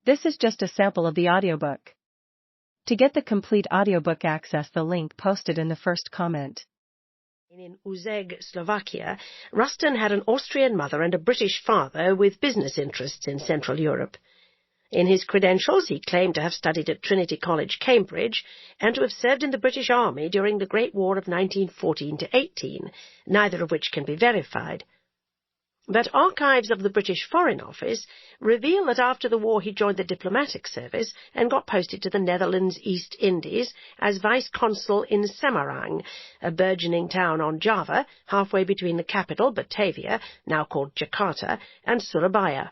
This is just a sample of the audiobook. To get the complete audiobook, access the link posted in the first comment. In Uzeg, Slovakia, Rustin had an Austrian mother and a British father with business interests in Central Europe. In his credentials, he claimed to have studied at Trinity College, Cambridge, and to have served in the British Army during the Great War of 1914-18, neither of which can be verified. But archives of the British Foreign Office reveal that after the war he joined the diplomatic service and got posted to the Netherlands East Indies as vice-consul in Semarang, a burgeoning town on Java, halfway between the capital, Batavia, now called Jakarta, and Surabaya.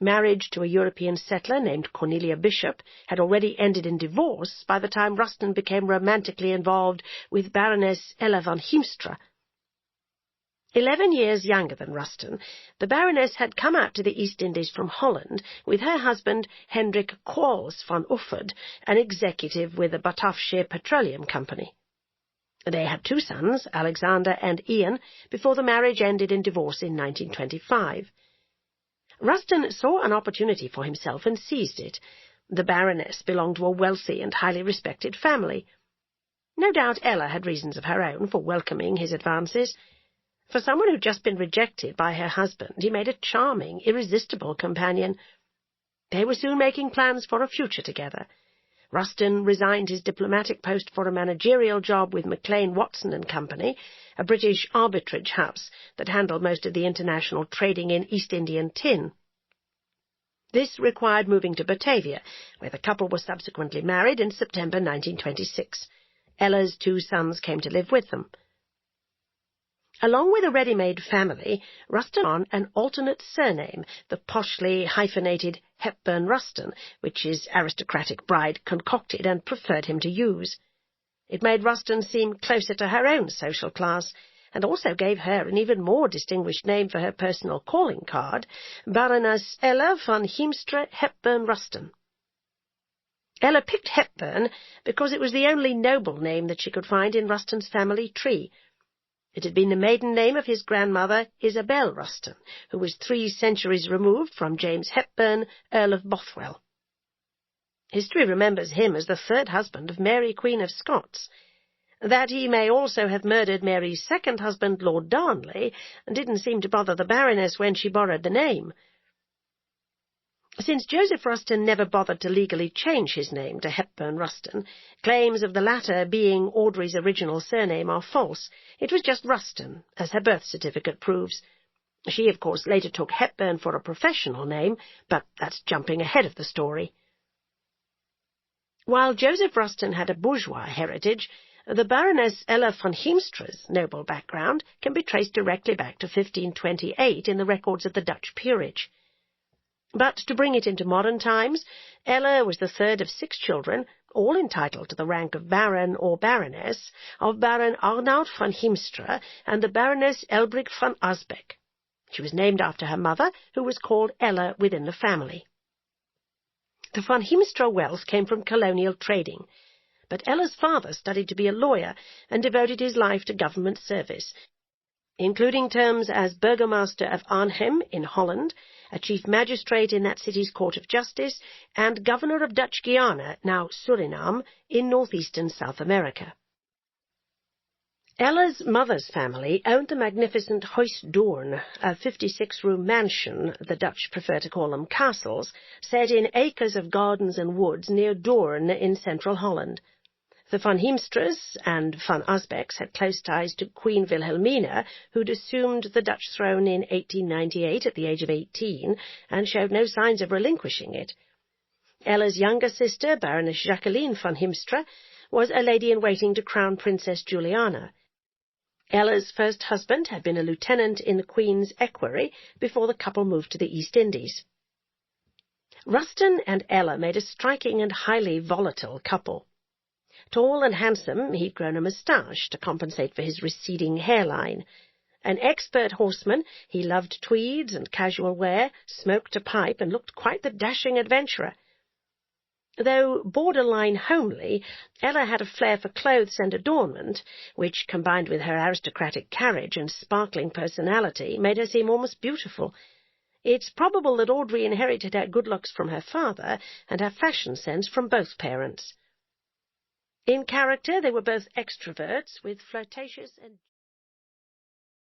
Marriage to a European settler named Cornelia Bishop had already ended in divorce by the time Rustin became romantically involved with Baroness Ella van Heemstra. 11 years younger than Rustin, the Baroness had come out to the East Indies from Holland with her husband Hendrik Qualls van Ufford, an executive with the Batavia Petroleum Company. They had 2 sons, Alexander and Ian, before the marriage ended in divorce in 1925. Rustin saw an opportunity for himself and seized it. The Baroness belonged to a wealthy and highly respected family. No doubt Ella had reasons of her own for welcoming his advances. For someone who'd just been rejected by her husband, he made a charming, irresistible companion. They were soon making plans for a future together. Rustin resigned his diplomatic post for a managerial job with Maclean Watson and Company, a British arbitrage house that handled most of the international trading in East Indian tin. This required moving to Batavia, where the couple were subsequently married in September 1926. Ella's 2 sons came to live with them. Along with a ready-made family, Rustin on an alternate surname, the poshly hyphenated Hepburn-Rustin, which his aristocratic bride concocted and preferred him to use. It made Rustin seem closer to her own social class, and also gave her an even more distinguished name for her personal calling card, Baroness Ella van Heemstra Hepburn-Rustin. Ella picked Hepburn because it was the only noble name that she could find in Rustin's family tree. It had been the maiden name of his grandmother, Isabel Rustin, who was 3 centuries removed from James Hepburn, Earl of Bothwell. History remembers him as the 3rd husband of Mary, Queen of Scots. That he may also have murdered Mary's 2nd husband, Lord Darnley, didn't seem to bother the Baroness when she borrowed the name. Since Joseph Rustin never bothered to legally change his name to Hepburn-Rustin, claims of the latter being Audrey's original surname are false. It was just Rustin, as her birth certificate proves. She, of course, later took Hepburn for a professional name, but that's jumping ahead of the story. While Joseph Rustin had a bourgeois heritage, the Baroness Ella van Heemstra's noble background can be traced directly back to 1528 in the records of the Dutch peerage. But to bring it into modern times, Ella was the 3rd of 6 children, all entitled to the rank of Baron or Baroness, of Baron Arnoud van Heemstra and the Baroness Elbrig van Asbeck. She was named after her mother, who was called Ella within the family. The van Heemstra wealth came from colonial trading, but Ella's father studied to be a lawyer and devoted his life to government service, including terms as Burgomaster of Arnhem in Holland, a chief magistrate in that city's Court of Justice, and governor of Dutch Guiana, now Suriname, in northeastern South America. Ella's mother's family owned the magnificent Huis Doorn, a 56-room mansion, the Dutch prefer to call them castles, set in acres of gardens and woods near Doorn in central Holland. The Van Heemstras and Van Asbecks had close ties to Queen Wilhelmina, who'd assumed the Dutch throne in 1898 at the age of 18, and showed no signs of relinquishing it. Ella's younger sister, Baroness Jacqueline van Heemstra, was a lady-in-waiting to Crown Princess Juliana. Ella's first husband had been a lieutenant in the Queen's Equerry before the couple moved to the East Indies. Rustin and Ella made a striking and highly volatile couple. Tall and handsome, he'd grown a moustache to compensate for his receding hairline. An expert horseman, he loved tweeds and casual wear, smoked a pipe, and looked quite the dashing adventurer. Though borderline homely, Ella had a flair for clothes and adornment, which, combined with her aristocratic carriage and sparkling personality, made her seem almost beautiful. It's probable that Audrey inherited her good looks from her father and her fashion sense from both parents. In character, they were both extroverts with flirtatious and